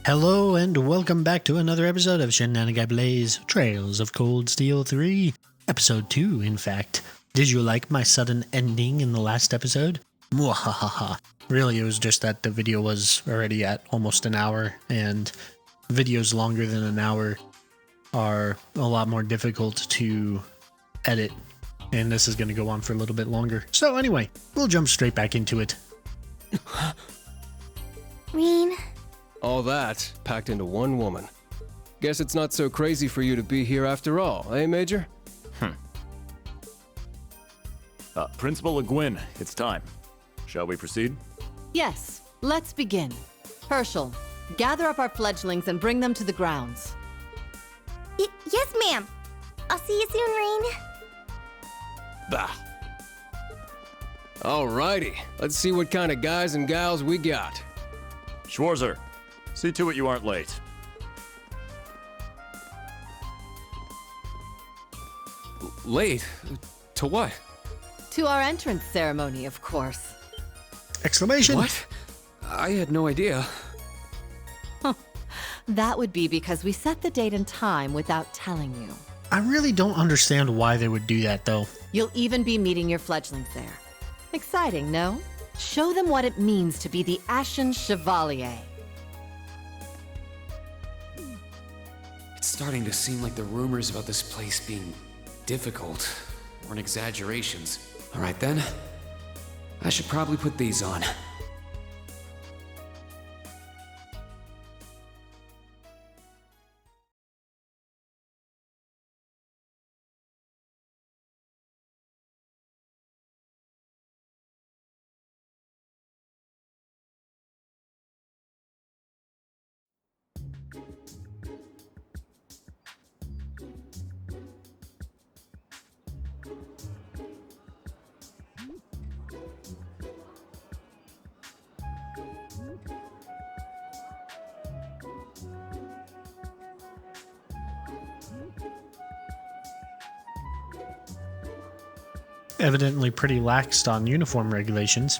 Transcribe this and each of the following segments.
Hello and welcome back to another episode of Shenanigan Blaze Trails of Cold Steel 3. Episode 2, in fact. Did you like my sudden ending in the last episode? Mwahaha. Really, it was just that the video was already at almost an hour, and videos longer than an hour are a lot more difficult to edit, and this is going to go on for a little bit longer. So anyway, we'll jump straight back into it. Reen. All that packed into one woman. Guess it's not so crazy for you to be here after all, eh, Major? Principal Le Guin, it's time. Shall we proceed? Yes, let's begin. Herschel, gather up our fledglings and bring them to the grounds. Yes, ma'am. I'll see you soon, Reen. Bah. Alrighty, let's see what kind of guys and gals we got. Schwarzer, see to it you aren't late. Late? To what? To our entrance ceremony, of course. Exclamation! What? I had no idea. That would be because we set the date and time without telling you. I really don't understand why they would do that, though. You'll even be meeting your fledglings there. Exciting, no? Show them what it means to be the Ashen Chevalier. It's starting to seem like the rumors about this place being difficult weren't exaggerations. All right then, I should probably put these on. Evidently pretty laxed on uniform regulations.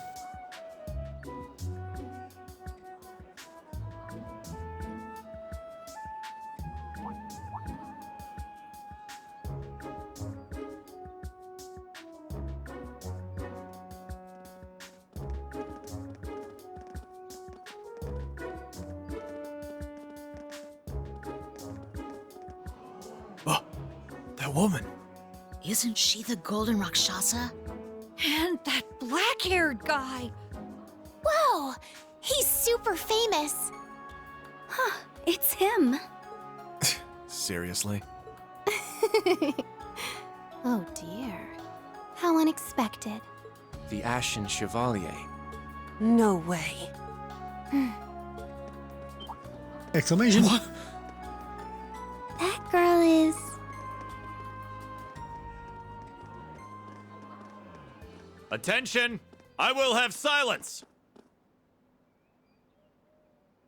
That woman. Isn't she the Golden Rakshasa? And that black-haired guy. Whoa! He's super famous. Huh, it's him. Seriously? Oh dear. How unexpected. The Ashen Chevalier. No way. Exclamation! That girl is... Attention! I will have silence!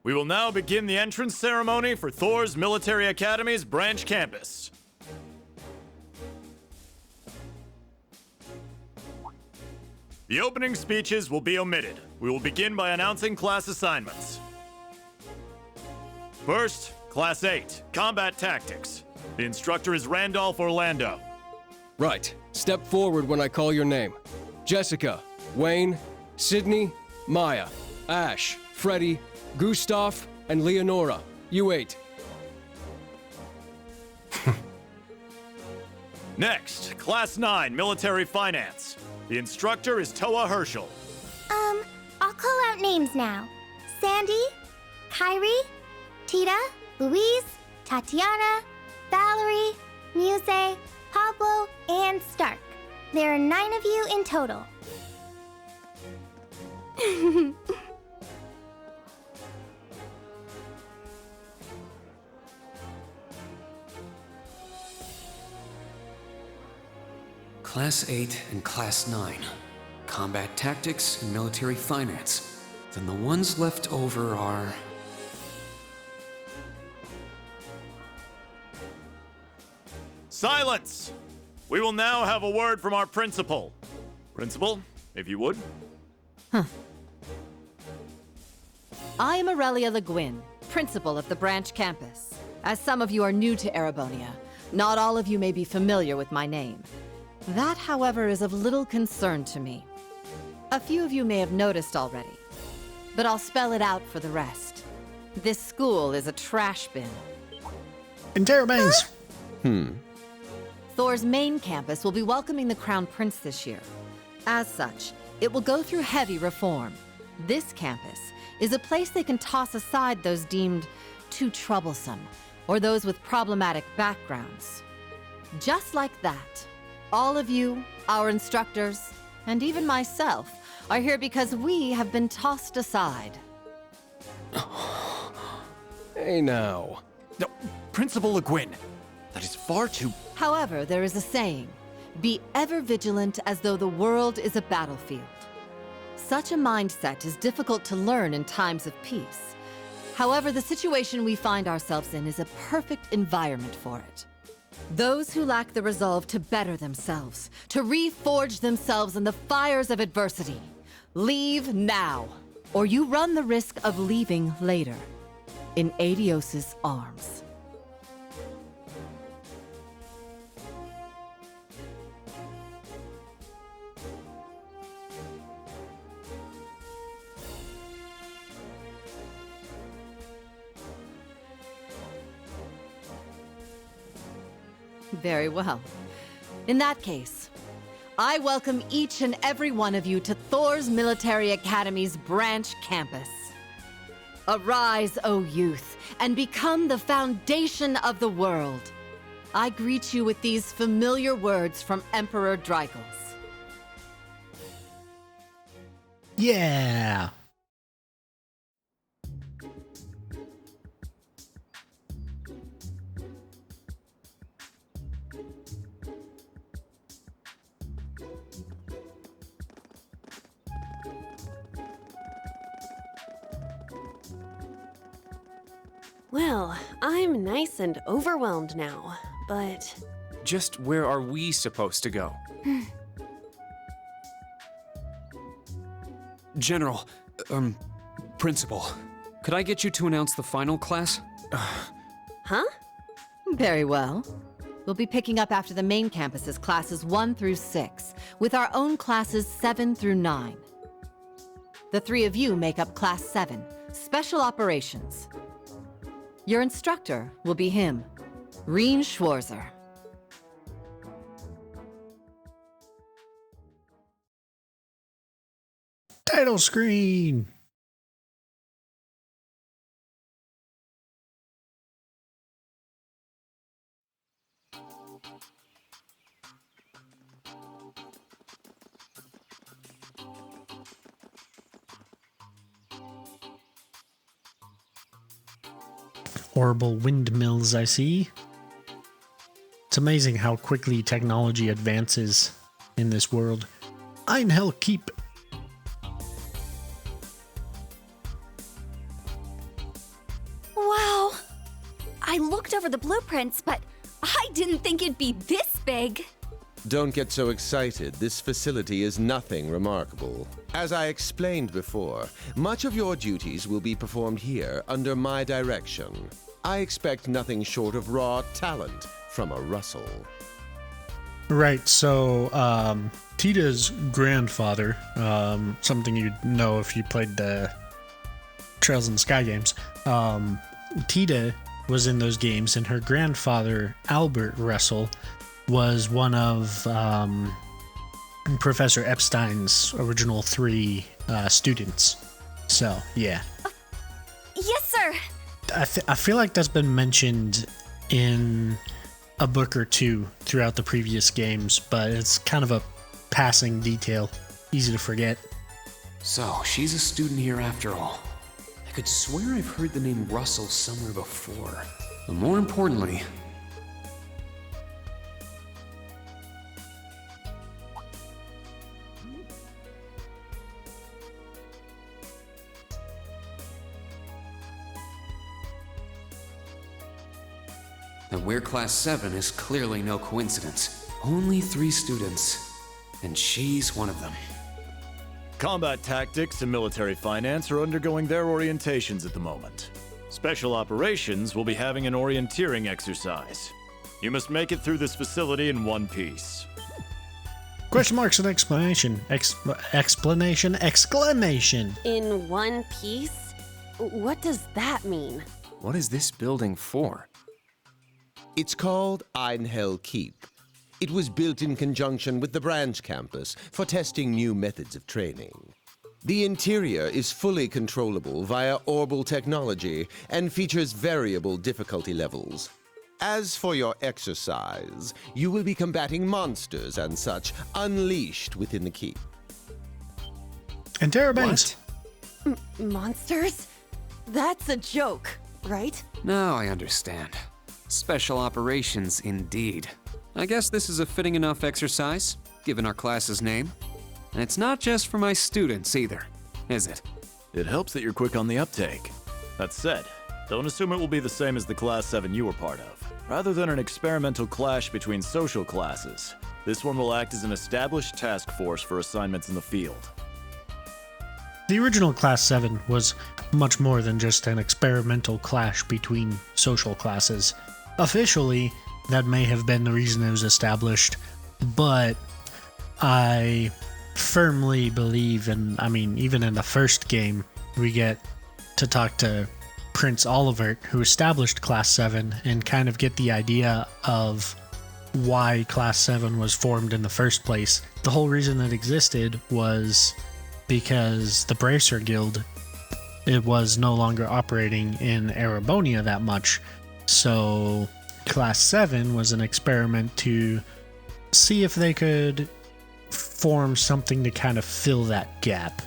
We will now begin the entrance ceremony for Thor's Military Academy's branch campus. The opening speeches will be omitted. We will begin by announcing class assignments. First, Class 8, Combat Tactics. The instructor is Randolph Orlando. Right, step forward when I call your name. Jessica, Wayne, Sydney, Maya, Ash, Freddie, Gustav, and Leonora. You 8. Next, Class 9, Military Finance. The instructor is Toa Herschel. I'll call out names now. Sandy, Kyrie, Tita, Louise, Tatiana, Valerie, Muse, Pablo, and Stark. There are 9 of you in total. Class 8 and Class 9. Combat Tactics and Military Finance. Then the ones left over are... Silence! We will now have a word from our principal. Principal, if you would. I am Aurelia Le Guin, principal of the branch campus. As some of you are new to Erebonia, not all of you may be familiar with my name. That, however, is of little concern to me. A few of you may have noticed already, but I'll spell it out for the rest. This school is a trash bin. Interrobangs! Thor's main campus will be welcoming the Crown Prince this year. As such, it will go through heavy reform. This campus is a place they can toss aside those deemed too troublesome, or those with problematic backgrounds. Just like that, all of you, our instructors, and even myself, are here because we have been tossed aside. Hey now. No, Principal Le Guin, that is far too... However, there is a saying, be ever vigilant as though the world is a battlefield. Such a mindset is difficult to learn in times of peace. However, the situation we find ourselves in is a perfect environment for it. Those who lack the resolve to better themselves, to reforge themselves in the fires of adversity, leave now, or you run the risk of leaving later, in Adios's arms. Very well. In that case, I welcome each and every one of you to Thor's Military Academy's branch campus. Arise, O youth, and become the foundation of the world. I greet you with these familiar words from Emperor Dreigels. Yeah! Well, I'm nice and overwhelmed now, but... Just where are we supposed to go? General, Principal, could I get you to announce the final class? Huh? Very well. We'll be picking up after the main campus's classes 1 through 6, with our own classes 7 through 9. The three of you make up Class 7, Special Operations. Your instructor will be him, Reen Schwarzer. Title screen! Horrible windmills, I see. It's amazing how quickly technology advances in this world. Ein Hell Keep. Wow! I looked over the blueprints, but I didn't think it'd be this big. Don't get so excited. This facility is nothing remarkable. As I explained before, much of your duties will be performed here under my direction. I expect nothing short of raw talent from a Russell. Right, so, Tita's grandfather, something you'd know if you played the Trails in the Sky games, Tita was in those games, and her grandfather, Albert Russell, was one of Professor Epstein's original 3 students. So, yeah. Yes, sir! I feel like that's been mentioned in a book or two throughout the previous games, but it's kind of a passing detail. Easy to forget. So, she's a student here after all. I could swear I've heard the name Russell somewhere before. But more importantly... that we're Class 7 is clearly no coincidence. Only 3 students, and she's one of them. Combat tactics and military finance are undergoing their orientations at the moment. Special Operations will be having an orienteering exercise. You must make it through this facility in one piece. Question marks and explanation. Exclamation. In one piece? What does that mean? What is this building for? It's called Einhell Keep. It was built in conjunction with the branch campus for testing new methods of training. The interior is fully controllable via orbal technology and features variable difficulty levels. As for your exercise, you will be combating monsters and such unleashed within the keep. And Tara Banks. Monsters? That's a joke, right? Now I understand. Special operations, indeed. I guess this is a fitting enough exercise, given our class's name. And it's not just for my students either, is it? It helps that you're quick on the uptake. That said, don't assume it will be the same as the Class 7 you were part of. Rather than an experimental clash between social classes, this one will act as an established task force for assignments in the field. The original Class 7 was much more than just an experimental clash between social classes. Officially, that may have been the reason it was established, but I firmly believe, and I mean, even in the first game, we get to talk to Prince Olivert, who established Class 7, and kind of get the idea of why Class 7 was formed in the first place. The whole reason it existed was because the Bracer Guild, it was no longer operating in Erebonia that much, so Class 7 was an experiment to see if they could form something to kind of fill that gap,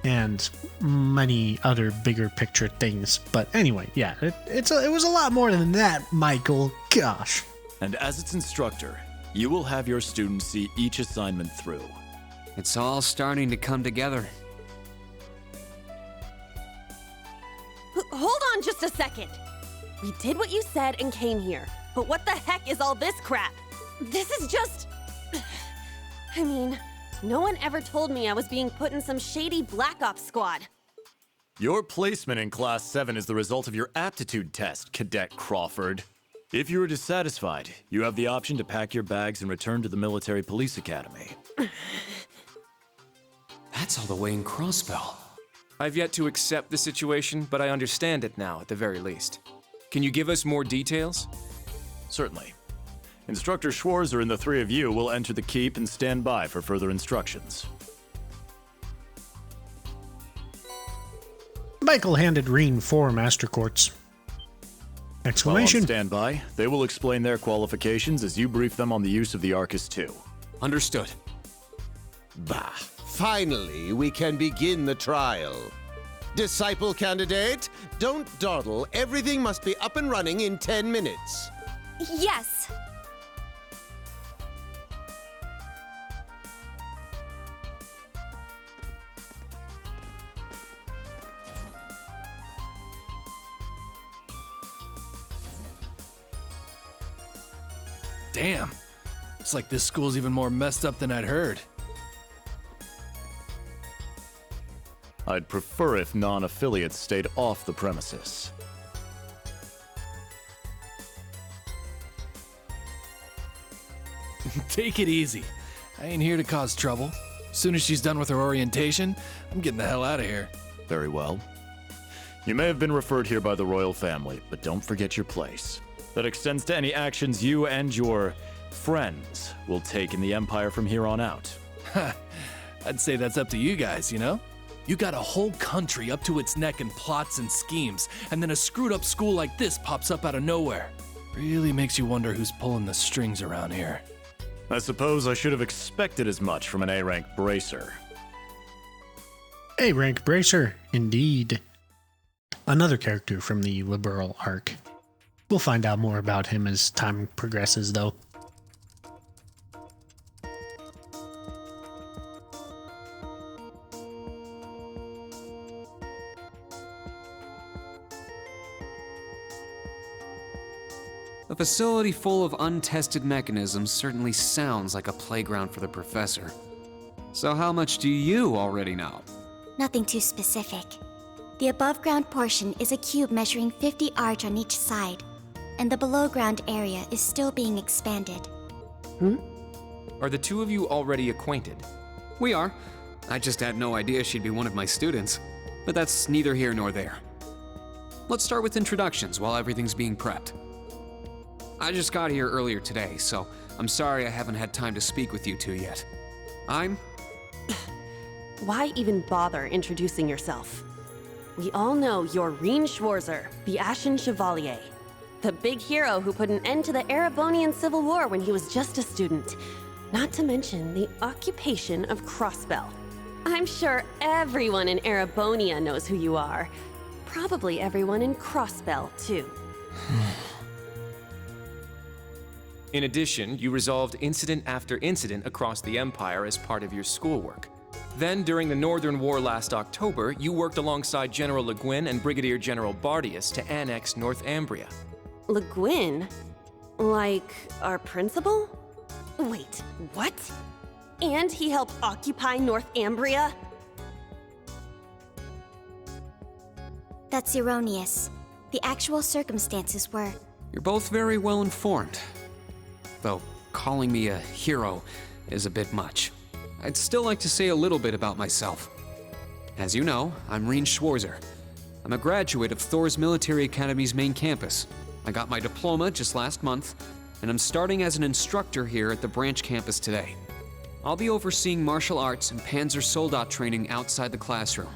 and many other bigger picture things. But anyway, yeah, it was a lot more than that, Michael. Gosh. And as its instructor, you will have your students see each assignment through. It's all starting to come together. Hold on just a second. We did what you said and came here, but what the heck is all this crap? This is just... I mean, no one ever told me I was being put in some shady Black Ops squad. Your placement in Class 7 is the result of your aptitude test, Cadet Crawford. If you are dissatisfied, you have the option to pack your bags and return to the Military Police Academy. That's all the way in Crossbell. I've yet to accept the situation, but I understand it now, at the very least. Can you give us more details? Certainly. Instructor Schwarzer and the three of you will enter the keep and stand by for further instructions. Michael handed Reen 4 Master Quartz. While Exclamation. on standby, they will explain their qualifications as you brief them on the use of the Arcus 2. Understood. Bah, finally we can begin the trial. Disciple candidate, don't dawdle. Everything must be up and running in 10 minutes. Yes. Damn. It's like this school's even more messed up than I'd heard. I'd prefer if non-affiliates stayed off the premises. Take it easy. I ain't here to cause trouble. As soon as she's done with her orientation, I'm getting the hell out of here. Very well. You may have been referred here by the royal family, but don't forget your place. That extends to any actions you and your friends will take in the Empire from here on out. I'd say that's up to you guys, you know? You got a whole country up to its neck in plots and schemes, and then a screwed up school like this pops up out of nowhere. Really makes you wonder who's pulling the strings around here. I suppose I should have expected as much from an A-rank bracer. A-rank Bracer, indeed. Another character from the Liberal arc. We'll find out more about him as time progresses, though. A facility full of untested mechanisms certainly sounds like a playground for the professor. So how much do you already know? Nothing too specific. The above-ground portion is a cube measuring 50 arch on each side, and the below-ground area is still being expanded. Are the two of you already acquainted? We are. I just had no idea she'd be one of my students. But that's neither here nor there. Let's start with introductions while everything's being prepped. I just got here earlier today, so I'm sorry I haven't had time to speak with you two yet. I'm... Why even bother introducing yourself? We all know you're Rien Schwarzer, the Ashen Chevalier. The big hero who put an end to the Erebonian Civil War when he was just a student. Not to mention the occupation of Crossbell. I'm sure everyone in Erebonia knows who you are. Probably everyone in Crossbell, too. In addition, you resolved incident after incident across the Empire as part of your schoolwork. Then, during the Northern War last October, you worked alongside General Le Guin and Brigadier General Bardius to annex Northumbria. Le Guin? Like our principal? Wait, what? And he helped occupy Northumbria? That's erroneous. The actual circumstances were... You're both very well informed. Though calling me a hero is a bit much. I'd still like to say a little bit about myself. As you know, I'm Rien Schwarzer. I'm a graduate of Thor's Military Academy's main campus. I got my diploma just last month, and I'm starting as an instructor here at the branch campus today. I'll be overseeing martial arts and Panzer Soldat training outside the classroom.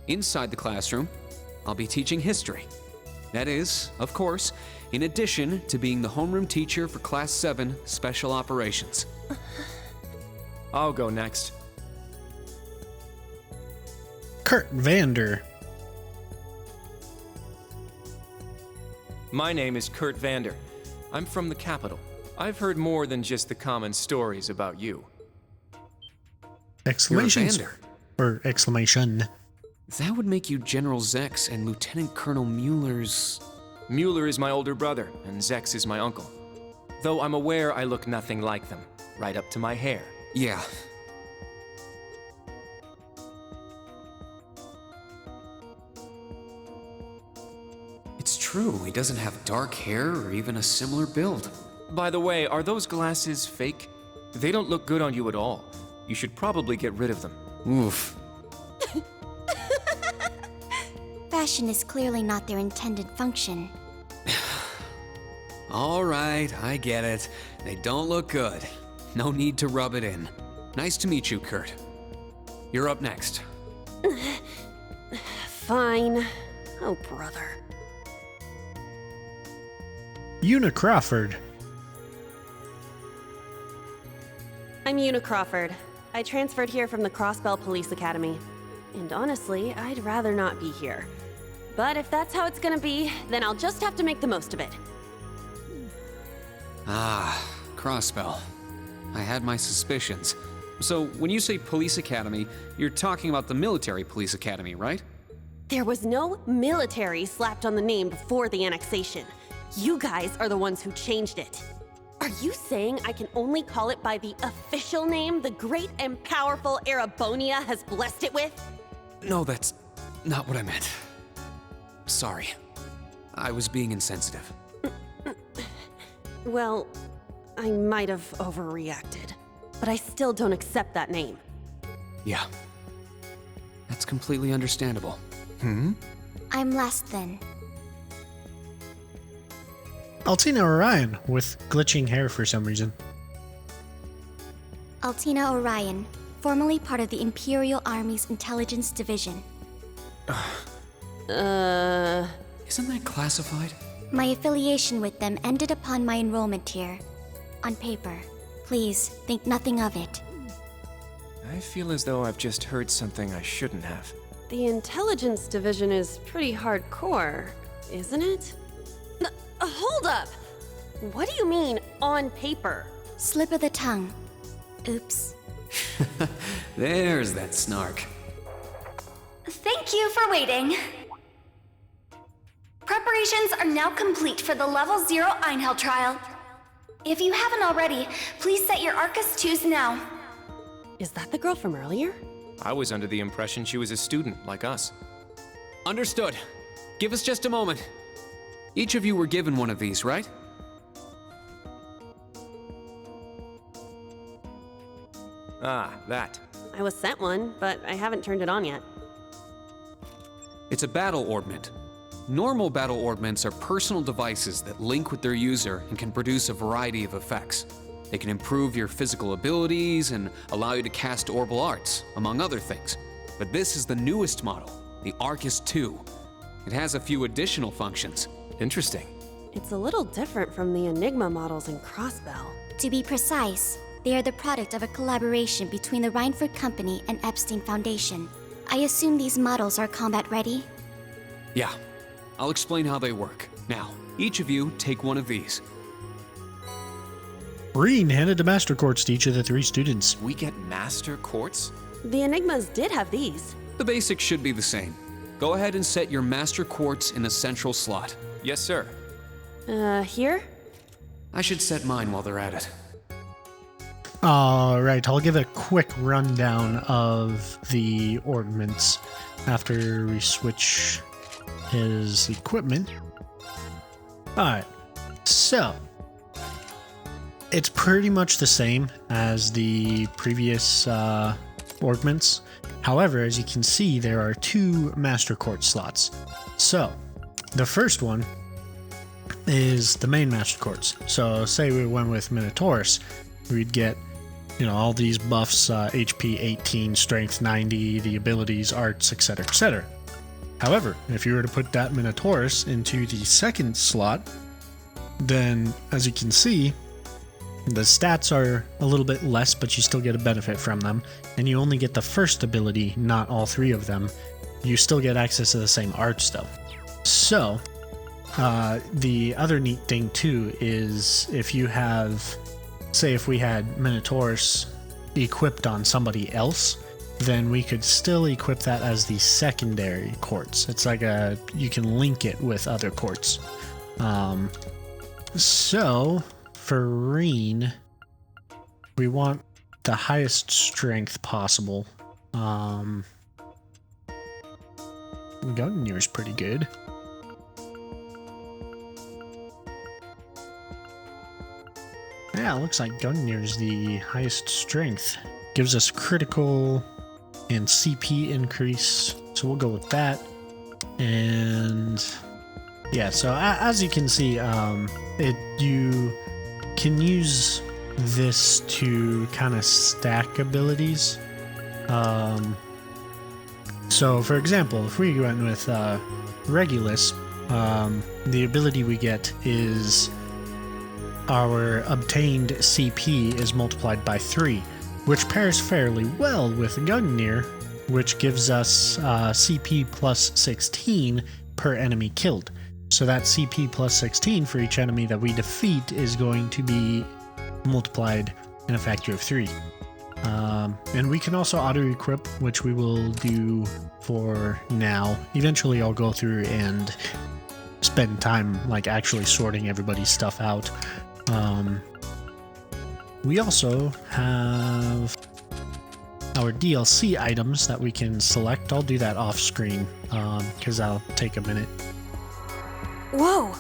Inside the classroom, I'll be teaching history. That is, of course, in addition to being the homeroom teacher for Class 7 Special Operations. I'll go next. Kurt Vander. My name is Kurt Vander. I'm from the capital. I've heard more than just the common stories about you. Exclamations. You're a Vander. Or exclamation. That would make you General Zex and Lieutenant Colonel Mueller's... Mueller is my older brother, and Zex is my uncle. Though I'm aware I look nothing like them, right up to my hair. Yeah. It's true, he doesn't have dark hair or even a similar build. By the way, are those glasses fake? They don't look good on you at all. You should probably get rid of them. Oof. Fashion is clearly not their intended function. All right, I get it. They don't look good. No need to rub it in. Nice to meet you, Kurt. You're up next. Fine. Oh, brother. Una Crawford. I'm Una Crawford. I transferred here from the Crossbell Police Academy. And honestly, I'd rather not be here. But if that's how it's gonna be, then I'll just have to make the most of it. Ah, Crossbell. I had my suspicions. So, when you say police academy, you're talking about the military police academy, right? There was no military slapped on the name before the annexation. You guys are the ones who changed it. Are you saying I can only call it by the official name the great and powerful Erebonia has blessed it with? No, that's not what I meant. Sorry. I was being insensitive. Well, I might have overreacted, but I still don't accept that name. Yeah. That's completely understandable. I'm last then. Altina Orion, with glitching hair for some reason. Altina Orion, formerly part of the Imperial Army's Intelligence Division. Isn't that classified? My affiliation with them ended upon my enrollment here. On paper. Please, think nothing of it. I feel as though I've just heard something I shouldn't have. The Intelligence Division is pretty hardcore, isn't it? Hold up! What do you mean, on paper? Slip of the tongue. Oops. There's that snark. Thank you for waiting. Preparations are now complete for the Level 0 Einhell trial. If you haven't already, please set your Arcus 2s now. Is that the girl from earlier? I was under the impression she was a student, like us. Understood. Give us just a moment. Each of you were given one of these, right? Ah, that. I was sent one, but I haven't turned it on yet. It's a battle ordnament. Normal battle ordnaments are personal devices that link with their user and can produce a variety of effects. They can improve your physical abilities and allow you to cast orbital arts, among other things. But this is the newest model, the Arcus 2. It has a few additional functions. Interesting. It's a little different from the Enigma models in Crossbell. To be precise, they are the product of a collaboration between the Reinford Company and Epstein Foundation. I assume these models are combat ready? Yeah, I'll explain how they work. Now, each of you take one of these. Reen handed the Master Quartz to each of the 3 students. We get Master Quartz? The Enigmas did have these. The basics should be the same. Go ahead and set your Master Quartz in the central slot. Yes, sir. Here? I should set mine while they're at it. Alright, I'll give a quick rundown of the ordnance after we switch his equipment. Alright, so it's pretty much the same as the previous ordnance. However, as you can see, there are 2 Master Quartz slots. So, the first one is the main Master Quartz. So, say we went with Minotaurus, we'd get, all these buffs, HP 18, Strength 90, the abilities, arts, etc., etc. However, if you were to put that Minotaurus into the second slot, then, as you can see, the stats are a little bit less, but you still get a benefit from them, and you only get the first ability, not all 3 of them. You still get access to the same arts, though. So, the other neat thing, too, is if you have, say if we had Minotaurus equipped on somebody else, then we could still equip that as the secondary quartz. It's like you can link it with other quartz. So, for Reen, we want the highest strength possible. Gunnier's pretty good. Yeah, it looks like Gunnier's the highest strength. Gives us critical and CP increase, so we'll go with that. And yeah, so as you can see, you can use this to kind of stack abilities. So for example, if we went with Regulus, the ability we get is our obtained CP is multiplied by 3, which pairs fairly well with Gungnir, which gives us CP plus 16 per enemy killed. So that CP plus 16 for each enemy that we defeat is going to be multiplied in a factor of 3. And we can also auto-equip, which we will do for now. Eventually I'll go through and spend time actually sorting everybody's stuff out. We also have our DLC items that we can select. I'll do that off screen because that'll take a minute. Whoa!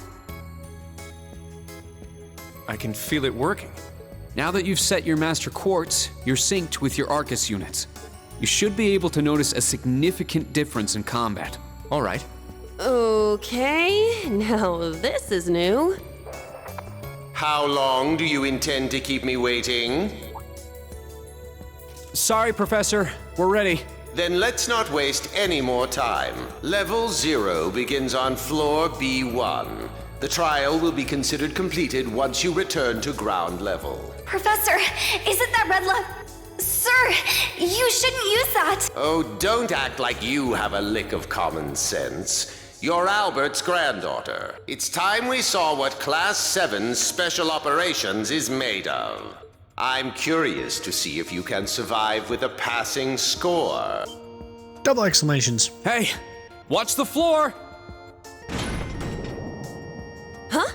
I can feel it working. Now that you've set your Master Quartz, you're synced with your Arcus units. You should be able to notice a significant difference in combat. All right. Okay, now this is new. How long do you intend to keep me waiting? Sorry, Professor. We're ready. Then let's not waste any more time. Level 0 begins on floor B1. The trial will be considered completed once you return to ground level. Professor, is it that red Sir, you shouldn't use that. Oh, don't act like you have a lick of common sense. You're Albert's granddaughter. It's time we saw what Class 7's Special Operations is made of. I'm curious to see if you can survive with a passing score. Double exclamations. Hey, watch the floor! Huh?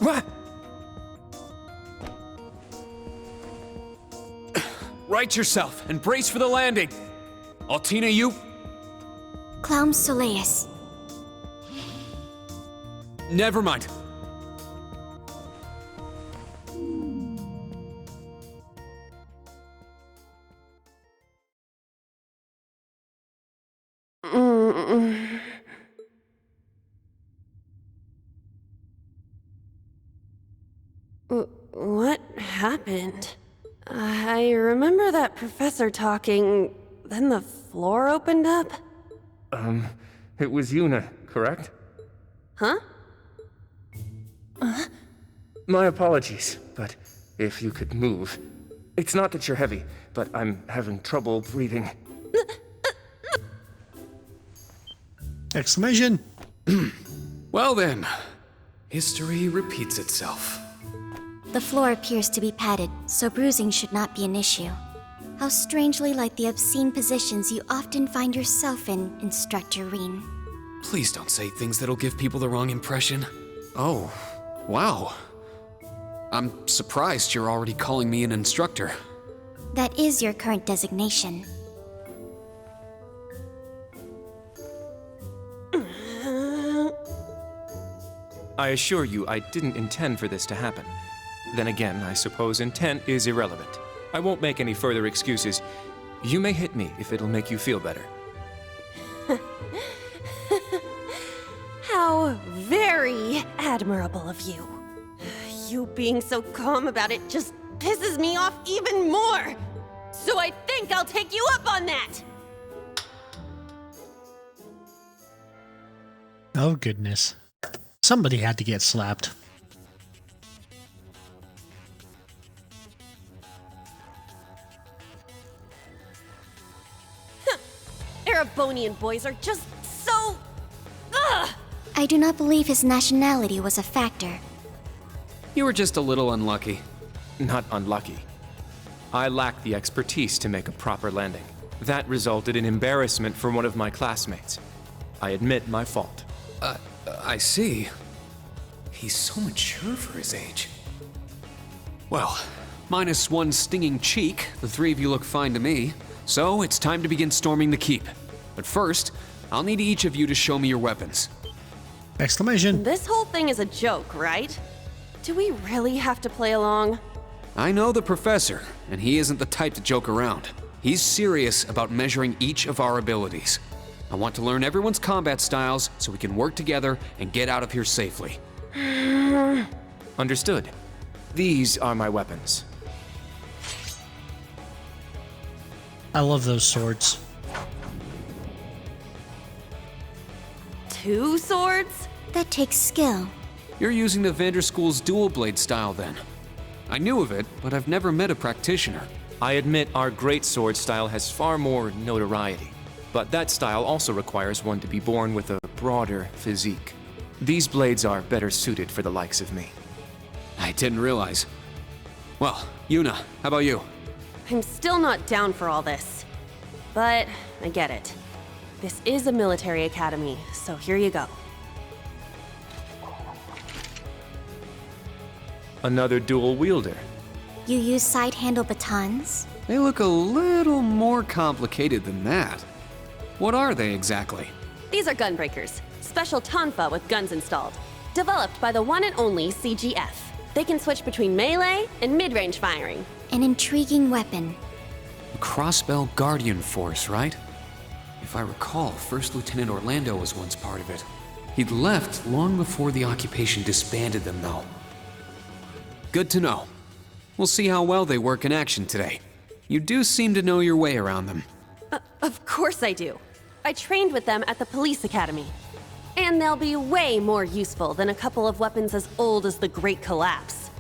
What? Right yourself and brace for the landing. Altina, you... Clown Soleus. Never mind. What happened? I remember that professor talking, then the floor opened up. It was Yuna, correct? Huh? My apologies, but if you could move. It's not that you're heavy, but I'm having trouble breathing. Exclamation. Well then, history repeats itself. The floor appears to be padded, so bruising should not be an issue. How strangely like the obscene positions you often find yourself in, Instructor Reen. Please don't say things that'll give people the wrong impression. Oh, wow. I'm surprised you're already calling me an instructor. That is your current designation. I assure you, I didn't intend for this to happen. Then again, I suppose intent is irrelevant. I won't make any further excuses. You may hit me if it'll make you feel better. How very admirable of you. You being so calm about it just pisses me off even more. So I think I'll take you up on that. Oh, goodness. Somebody had to get slapped. Erebonian boys are just so... Ugh! I do not believe his nationality was a factor. You were just a little unlucky. Not unlucky. I lacked the expertise to make a proper landing. That resulted in embarrassment for one of my classmates. I admit my fault. I see. He's so mature for his age. Well, minus one stinging cheek, the three of you look fine to me. So it's time to begin storming the keep. But first, I'll need each of you to show me your weapons. Exclamation. This whole thing is a joke, right? Do we really have to play along? I know the professor, and he isn't the type to joke around. He's serious about measuring each of our abilities. I want to learn everyone's combat styles so we can work together and get out of here safely. Understood. These are my weapons. I love those swords. 2 swords? That takes skill. You're using the Vanderschool's dual blade style then. I knew of it, but I've never met a practitioner. I admit our great sword style has far more notoriety, but that style also requires one to be born with a broader physique. These blades are better suited for the likes of me. I didn't realize. Well, Yuna, how about you? I'm still not down for all this. But I get it. This is a military academy, so here you go. Another dual wielder. You use side-handle batons? They look a little more complicated than that. What are they exactly? These are gunbreakers. Special tonfa with guns installed. Developed by the one and only CGF. They can switch between melee and mid-range firing. An intriguing weapon. The Crossbell Guardian Force, right? If I recall, First Lieutenant Orlando was once part of it. He'd left long before the occupation disbanded them, though. Good to know. We'll see how well they work in action today. You do seem to know your way around them. Of course I do. I trained with them at the police academy. And they'll be way more useful than a couple of weapons as old as the Great Collapse.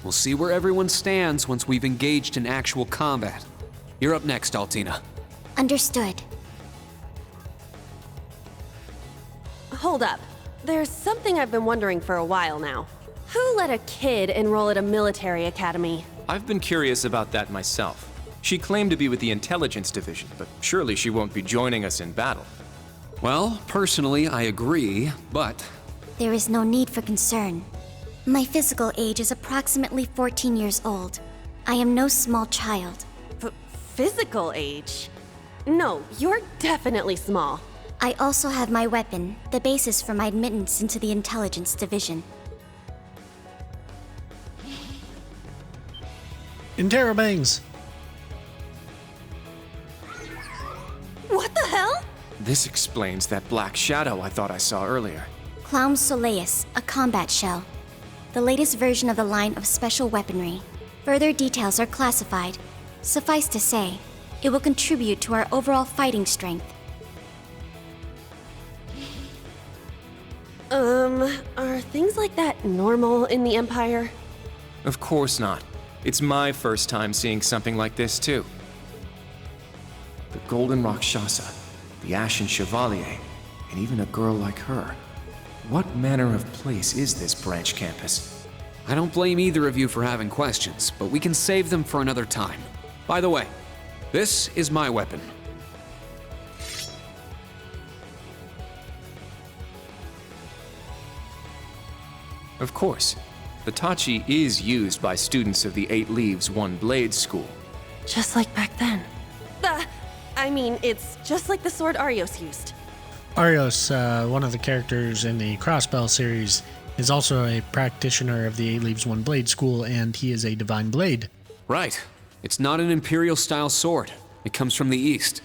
We'll see where everyone stands once we've engaged in actual combat. You're up next, Altina. Understood. Hold up. There's something I've been wondering for a while now. Who let a kid enroll at a military academy? I've been curious about that myself. She claimed to be with the intelligence division, but surely she won't be joining us in battle. Well, personally, I agree, but... There is no need for concern. My physical age is approximately 14 years old. I am no small child. Physical age? No, you're definitely small. I also have my weapon, the basis for my admittance into the Intelligence Division. Interrobangs! What the hell? This explains that black shadow I thought I saw earlier. Clown Soleus, a combat shell. The latest version of the line of special weaponry. Further details are classified. Suffice to say, it will contribute to our overall fighting strength. Are things like that normal in the Empire? Of course not. It's my first time seeing something like this, too. The Golden Rakshasa, the Ashen Chevalier, and even a girl like her. What manner of place is this branch campus? I don't blame either of you for having questions, but we can save them for another time. By the way, this is my weapon. Of course. The Tachi is used by students of the 8 Leaves, 1 Blade school. Just like back then. I mean, it's just like the sword Arios used. Arios, one of the characters in the Crossbell series, is also a practitioner of the 8 Leaves, 1 Blade school, and he is a divine blade. Right. It's not an Imperial-style sword. It comes from the East.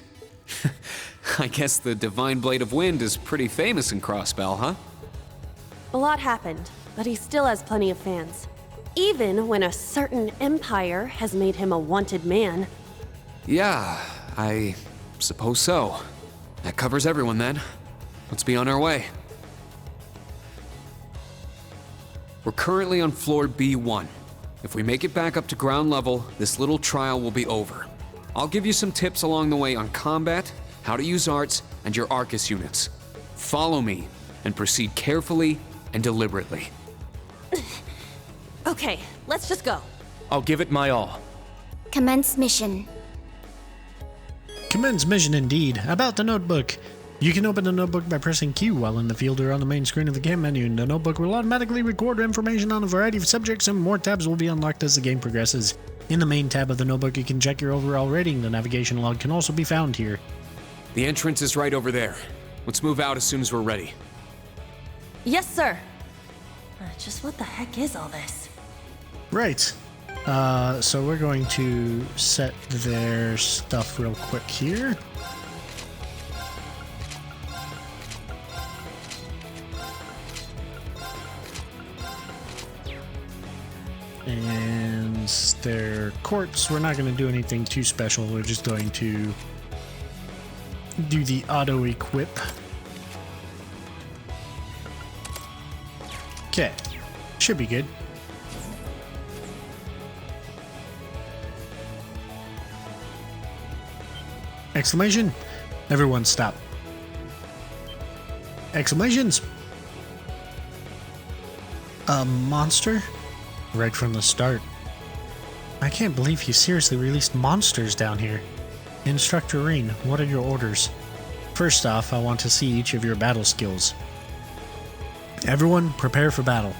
I guess the Divine Blade of Wind is pretty famous in Crossbell, huh? A lot happened, but he still has plenty of fans. Even when a certain empire has made him a wanted man. Yeah, I suppose so. That covers everyone then. Let's be on our way. We're currently on floor B1. If we make it back up to ground level, this little trial will be over. I'll give you some tips along the way on combat, how to use arts, and your Arcus units. Follow me, and proceed carefully and deliberately. Okay, let's just go. I'll give it my all. Commence mission. Commence mission indeed. About the notebook. You can open the notebook by pressing Q while in the field or on the main screen of the game menu, and the notebook will automatically record information on a variety of subjects, and more tabs will be unlocked as the game progresses. In the main tab of the notebook, you can check your overall rating. The navigation log can also be found here. The entrance is right over there. Let's move out as soon as we're ready. Yes, sir. Just what the heck is all this? Right. So we're going to set their stuff real quick here. And their courts, we're not going to do anything too special. We're just going to do the auto equip. Okay, should be good. Exclamation! Everyone stop. Exclamations! A monster? Right from the start. I can't believe you seriously released monsters down here. Instructor Reen, what are your orders? First off, I want to see each of your battle skills. Everyone, prepare for battle.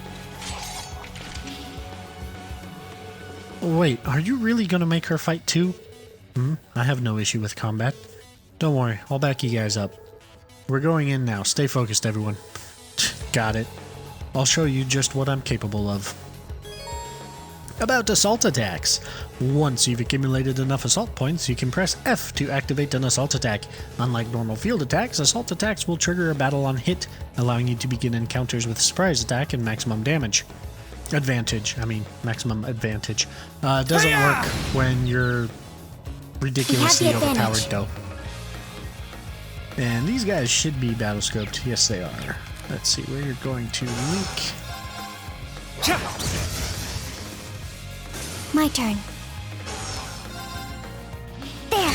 Wait, are you really gonna make her fight too? I have no issue with combat. Don't worry, I'll back you guys up. We're going in now. Stay focused, everyone. Got it. I'll show you just what I'm capable of. About assault attacks. Once you've accumulated enough assault points, you can press F to activate an assault attack. Unlike normal field attacks, assault attacks will trigger a battle on hit, allowing you to begin encounters with surprise attack and maximum damage. Maximum advantage. Doesn't work when you're ridiculously overpowered, though. And these guys should be battle scoped. Yes, they are. Let's see where you're going to link. My turn. There!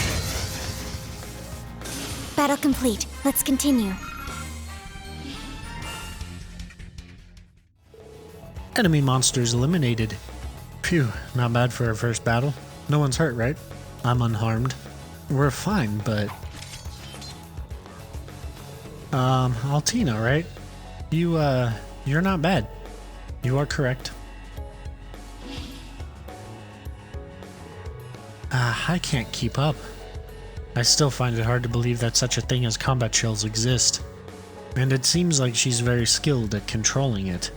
Battle complete. Let's continue. Enemy monsters eliminated. Phew, not bad for our first battle. No one's hurt, right? I'm unharmed. We're fine, but... Altina, right? You're not bad. You are correct. I can't keep up. I still find it hard to believe that such a thing as combat shells exist. And it seems like she's very skilled at controlling it.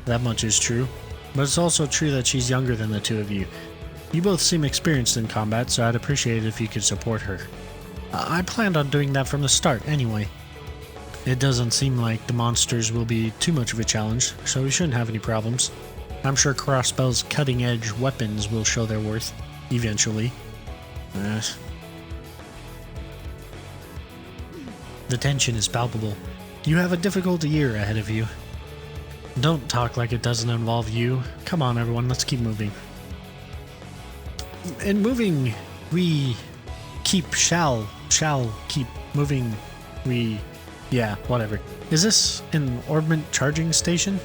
That much is true. But it's also true that she's younger than the two of you. You both seem experienced in combat, so I'd appreciate it if you could support her. I planned on doing that from the start, anyway. It doesn't seem like the monsters will be too much of a challenge, so we shouldn't have any problems. I'm sure Crossbell's cutting-edge weapons will show their worth, eventually. The tension is palpable. You have a difficult year ahead of you. Don't talk like it doesn't involve you. Come on, everyone, let's keep moving. In moving, we shall keep moving. Yeah, whatever. Is this an orbment charging station?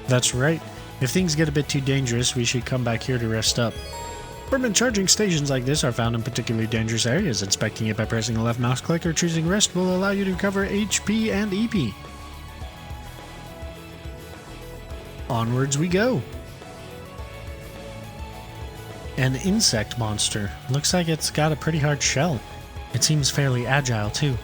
That's right. If things get a bit too dangerous, we should come back here to rest up. Orbment charging stations like this are found in particularly dangerous areas. Inspecting it by pressing the left mouse click or choosing rest will allow you to recover HP and EP. Onwards we go. An insect monster. Looks like it's got a pretty hard shell. It seems fairly agile too.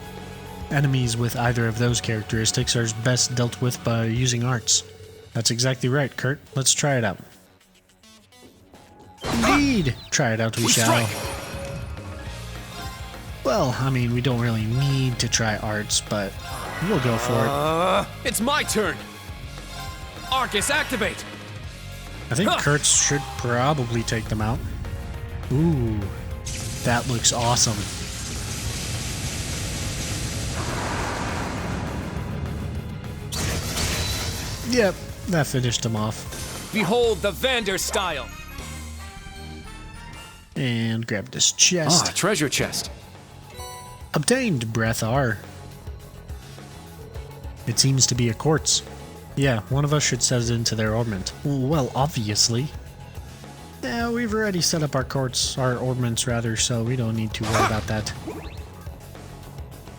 Enemies with either of those characteristics are best dealt with by using arts. That's exactly right, Kurt. Let's try it out. Indeed! Try it out we shall. Well, I mean, we don't really need to try arts, but we'll go for it. It's my turn! Arcus, activate! I think Kurt should probably take them out. Ooh, that looks awesome. Yep, that finished him off. Behold the Vander style! And grab this chest. Ah, treasure chest. Obtained, Breath R. It seems to be a quartz. Yeah, one of us should set it into their orbment. Well, obviously. Yeah, we've already set up our orbments rather, so we don't need to worry about that.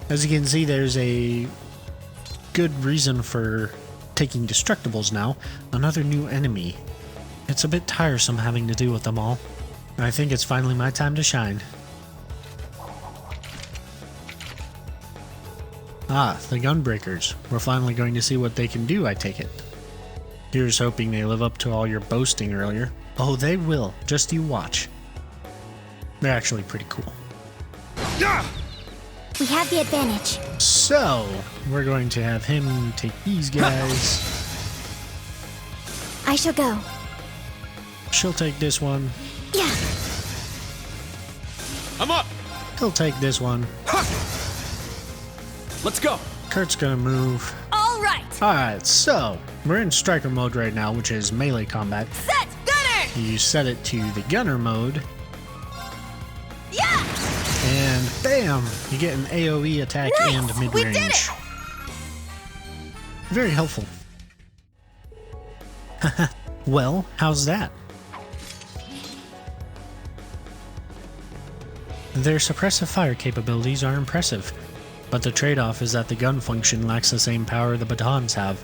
As you can see, there's a good reason for taking destructibles now. Another new enemy. It's a bit tiresome having to deal with them all. I think it's finally my time to shine. Ah, the Gunbreakers. We're finally going to see what they can do, I take it. Here's hoping they live up to all your boasting earlier. Oh, they will. Just you watch. They're actually pretty cool. We have the advantage. So, we're going to have him take these guys. I shall go. She'll take this one. Yeah. I'm up! He'll take this one. Let's go! Kurt's gonna move. All right. Alright, so we're in striker mode right now, which is melee combat. Set gunner. You set it to the gunner mode. Yeah. And bam! You get an AoE attack and mid-range. We did it. Very helpful. Well, how's that? Their suppressive fire capabilities are impressive, but the trade-off is that the gun function lacks the same power the batons have.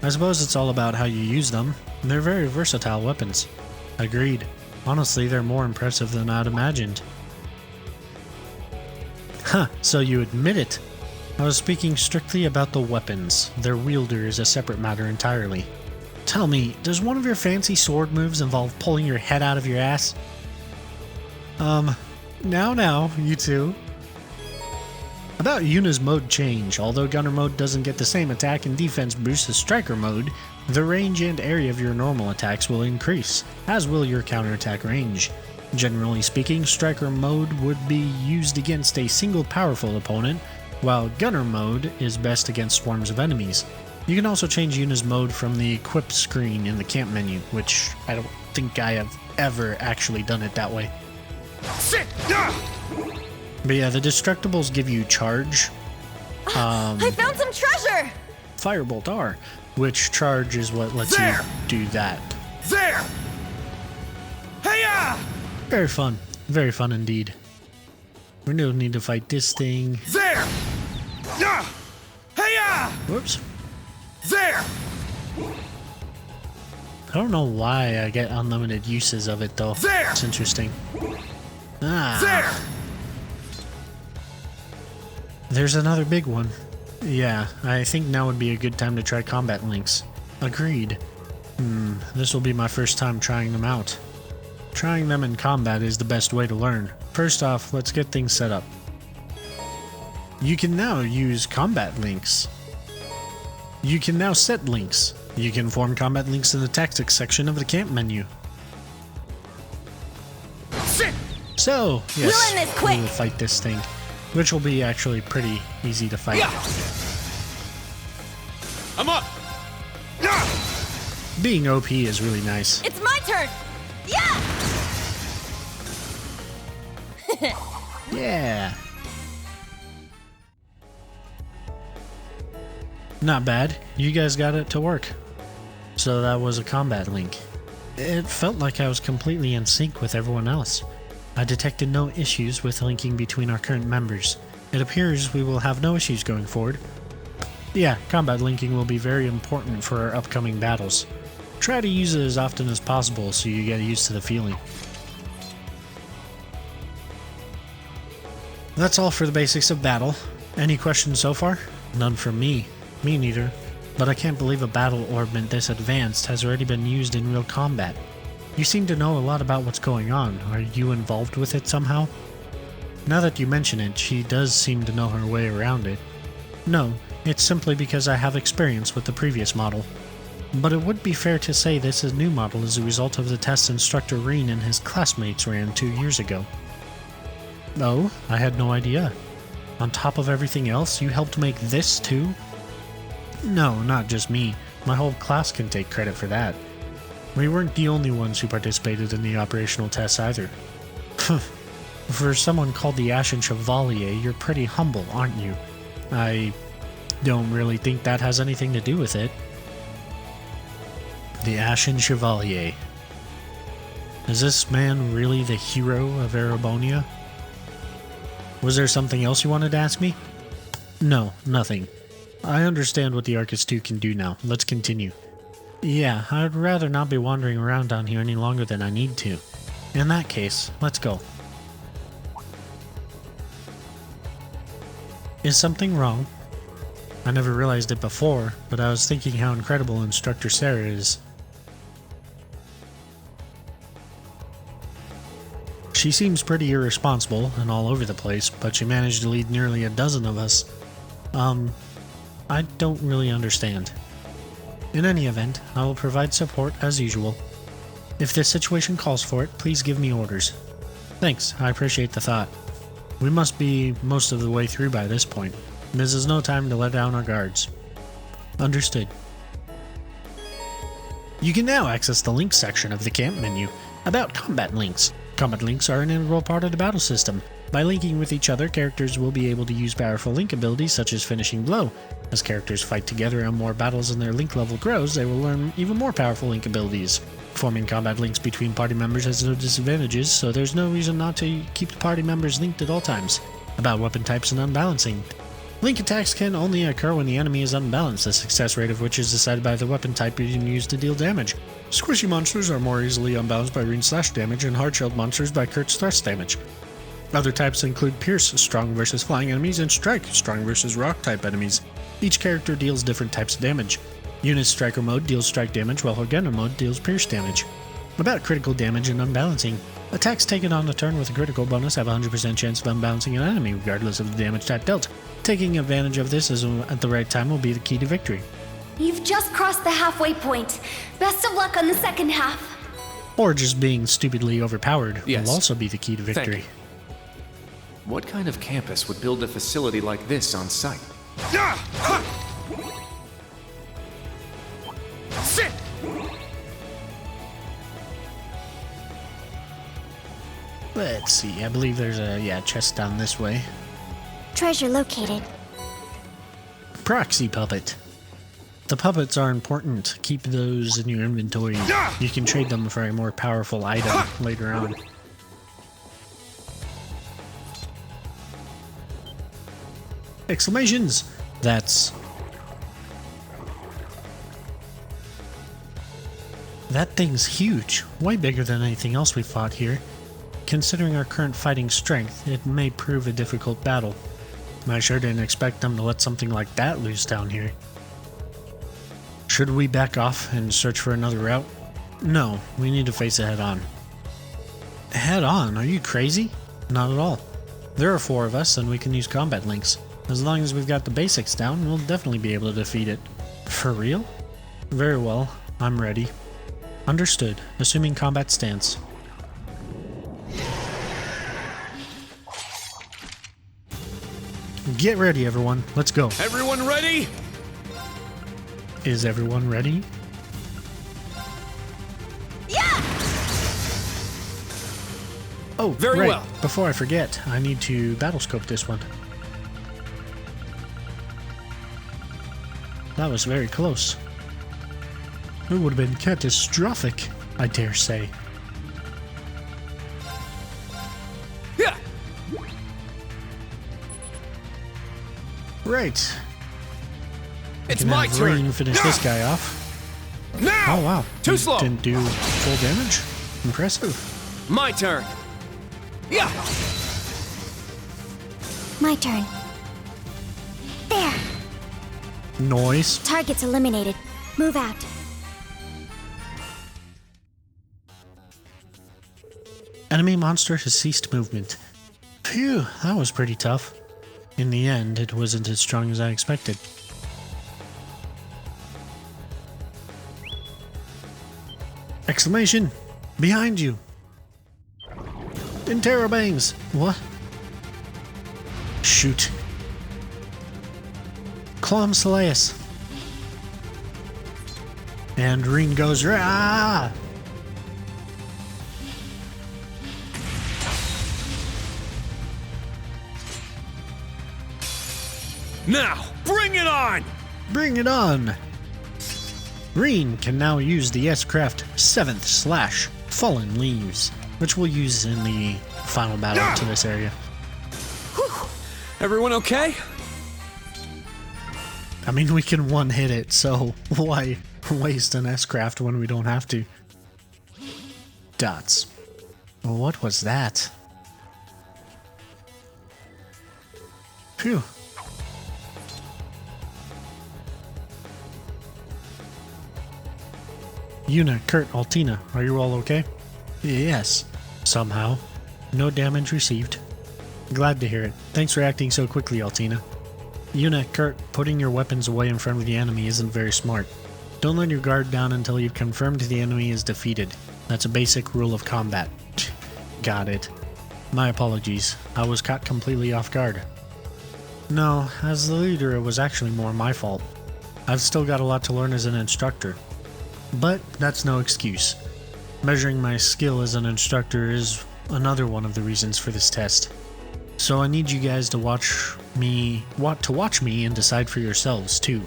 I suppose it's all about how you use them. They're very versatile weapons. Agreed. Honestly, they're more impressive than I'd imagined. Huh, so you admit it. I was speaking strictly about the weapons. Their wielder is a separate matter entirely. Tell me, does one of your fancy sword moves involve pulling your head out of your ass? Now, you two. About Yuna's mode change, although Gunner mode doesn't get the same attack and defense boost as Striker mode, the range and area of your normal attacks will increase, as will your counterattack range. Generally speaking, Striker mode would be used against a single powerful opponent, while Gunner mode is best against swarms of enemies. You can also change Yuna's mode from the equip screen in the camp menu, which I don't think I have ever actually done it that way. Sit! But yeah, the destructibles give you charge. I found some treasure! Firebolt R, which charge is what lets you do that. There! Hey-ya! Very fun indeed. We don't need to fight this thing. There! Yeah! Hey-ya! Whoops. There! I don't know why I get unlimited uses of it though. There! It's interesting. Ah. There! There's another big one. Yeah, I think now would be a good time to try combat links. Agreed. This will be my first time trying them out. Trying them in combat is the best way to learn. First off, let's get things set up. You can now use combat links. You can now set links. You can form combat links in the tactics section of the camp menu. So, yes, we'll end this quick. we will fight this thing, which will be actually pretty easy to fight. I'm up! Being OP is really nice. It's my turn! Yeah! Yeah. Not bad. You guys got it to work. So that was a combat link. It felt like I was completely in sync with everyone else. I detected no issues with linking between our current members. It appears we will have no issues going forward. Yeah, combat linking will be very important for our upcoming battles. Try to use it as often as possible so you get used to the feeling. That's all for the basics of battle. Any questions so far? None from me. Me neither. But I can't believe a battle orbment this advanced has already been used in real combat. You seem to know a lot about what's going on. Are you involved with it somehow? Now that you mention it, she does seem to know her way around it. No, it's simply because I have experience with the previous model. But it would be fair to say this new model is a result of the tests Instructor Reen and his classmates ran 2 years ago. Oh, I had no idea. On top of everything else, you helped make this too? No, not just me. My whole class can take credit for that. We weren't the only ones who participated in the operational tests either. For someone called the Ashen Chevalier, you're pretty humble, aren't you? I don't really think that has anything to do with it. The Ashen Chevalier. Is this man really the hero of Erebonia? Was there something else you wanted to ask me? No, nothing. I understand what the Arcus 2 can do now. Let's continue. Yeah, I'd rather not be wandering around down here any longer than I need to. In that case, let's go. Is something wrong? I never realized it before, but I was thinking how incredible Instructor Sarah is. She seems pretty irresponsible and all over the place, but she managed to lead nearly a dozen of us. I don't really understand. In any event, I will provide support as usual. If this situation calls for it, please give me orders. Thanks, I appreciate the thought. We must be most of the way through by this point. This is no time to let down our guards. Understood. You can now access the links section of the camp menu. About combat links. Combat links are an integral part of the battle system. By linking with each other, characters will be able to use powerful link abilities such as Finishing Blow. As characters fight together on more battles and their link level grows, they will learn even more powerful link abilities. Forming combat links between party members has no disadvantages, so there's no reason not to keep the party members linked at all times. About weapon types and unbalancing. Link attacks can only occur when the enemy is unbalanced, the success rate of which is decided by the weapon type being used to deal damage. Squishy monsters are more easily unbalanced by Reen slash damage, and hard-shelled monsters by Kurt's thrust damage. Other types include Pierce, strong versus flying enemies, and Strike, strong versus rock-type enemies. Each character deals different types of damage. Unit Striker mode deals strike damage, while Horgana mode deals pierce damage. About critical damage and unbalancing. Attacks taken on a turn with a critical bonus have a 100% chance of unbalancing an enemy, regardless of the damage type dealt. Taking advantage of this at the right time will be the key to victory. You've just crossed the halfway point. Best of luck on the second half. Or just being stupidly overpowered Yes. will also be the key to victory. Thank you. What kind of campus would build a facility like this on site? Sit! Let's see, I believe there's a chest down this way. Treasure located. Proxy puppet. The puppets are important. Keep those in your inventory. You can trade them for a more powerful item later on. Exclamations! That thing's huge. Way bigger than anything else we fought here. Considering our current fighting strength, it may prove a difficult battle. I sure didn't expect them to let something like that loose down here. Should we back off and search for another route? No, we need to face it head on. Head on? Are you crazy? Not at all. There are 4 of us and we can use combat links. As long as we've got the basics down, we'll definitely be able to defeat it. For real? Very well, I'm ready. Understood, assuming combat stance. Get ready, everyone. Let's go. Everyone ready? Is everyone ready? Yeah! Oh, very right. well. Before I forget, I need to battlescope this one. That was very close. It would have been catastrophic, I dare say. Yeah. Right. It's my turn. Rain finish this guy off. Now. Oh wow. Too He slow. Didn't do full damage. Impressive. My turn. Yeah. My turn. There. Noise. Target's eliminated. Move out. Enemy monster has ceased movement. Phew, that was pretty tough. In the end, it wasn't as strong as I expected. Exclamation! Behind you! Interrobangs! What? Shoot. Clom Saleus. And Reen goes, rah! Now, bring it on! Bring it on! Reen can now use the S-Craft 7th Slash Fallen Leaves, which we'll use in the final battle to this area. Whew. Everyone okay? I mean, we can one-hit it, so why waste an S-Craft when we don't have to? Dots. What was that? Phew. Yuna, Kurt, Altina, are you all okay? Yes, somehow. No damage received. Glad to hear it. Thanks for acting so quickly, Altina. Yuna, Kurt, putting your weapons away in front of the enemy isn't very smart. Don't let your guard down until you've confirmed the enemy is defeated. That's a basic rule of combat. Got it. My apologies. I was caught completely off guard. No, as the leader, it was actually more my fault. I've still got a lot to learn as an instructor. But that's no excuse. Measuring my skill as an instructor is another one of the reasons for this test. So I need you guys to watch me and decide for yourselves too,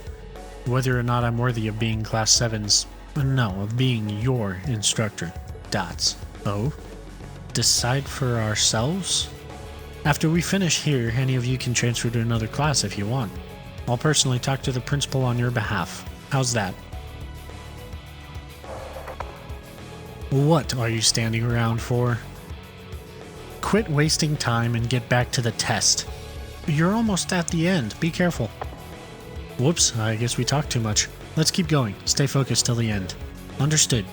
whether or not I'm worthy of being Class 7's, no, of being your instructor. Dots. Oh? Decide for ourselves? After we finish here, any of you can transfer to another class if you want. I'll personally talk to the principal on your behalf. How's that? What are you standing around for? Quit wasting time and get back to the test. You're almost at the end. Be careful. Whoops, I guess we talked too much. Let's keep going. Stay focused till the end. Understood.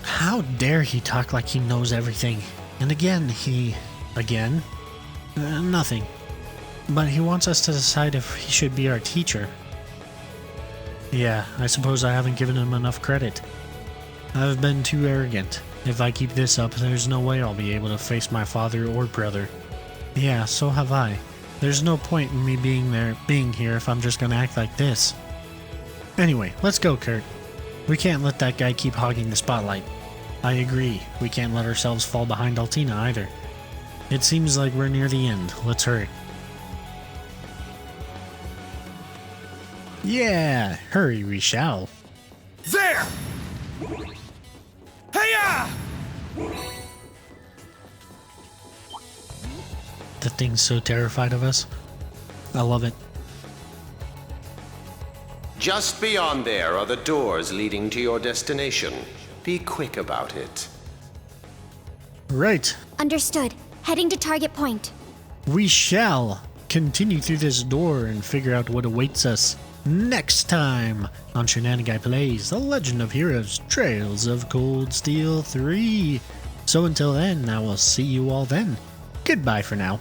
How dare he talk like he knows everything? And again, nothing. But he wants us to decide if he should be our teacher. Yeah, I suppose I haven't given him enough credit. I've been too arrogant. If I keep this up, there's no way I'll be able to face my father or brother. Yeah, so have I. There's no point in me being here if I'm just gonna act like this. Anyway, let's go, Kurt. We can't let that guy keep hogging the spotlight. I agree. We can't let ourselves fall behind Altina either. It seems like we're near the end. Let's hurry. Yeah, hurry we shall. There! Hey-ya! The thing's so terrified of us. I love it. Just beyond there are the doors leading to your destination. Be quick about it. Right. Understood. Heading to target point. We shall continue through this door and figure out what awaits us next time on Shenanigan Plays The Legend of Heroes Trails of Cold Steel 3. So until then, I will see you all then. Goodbye for now.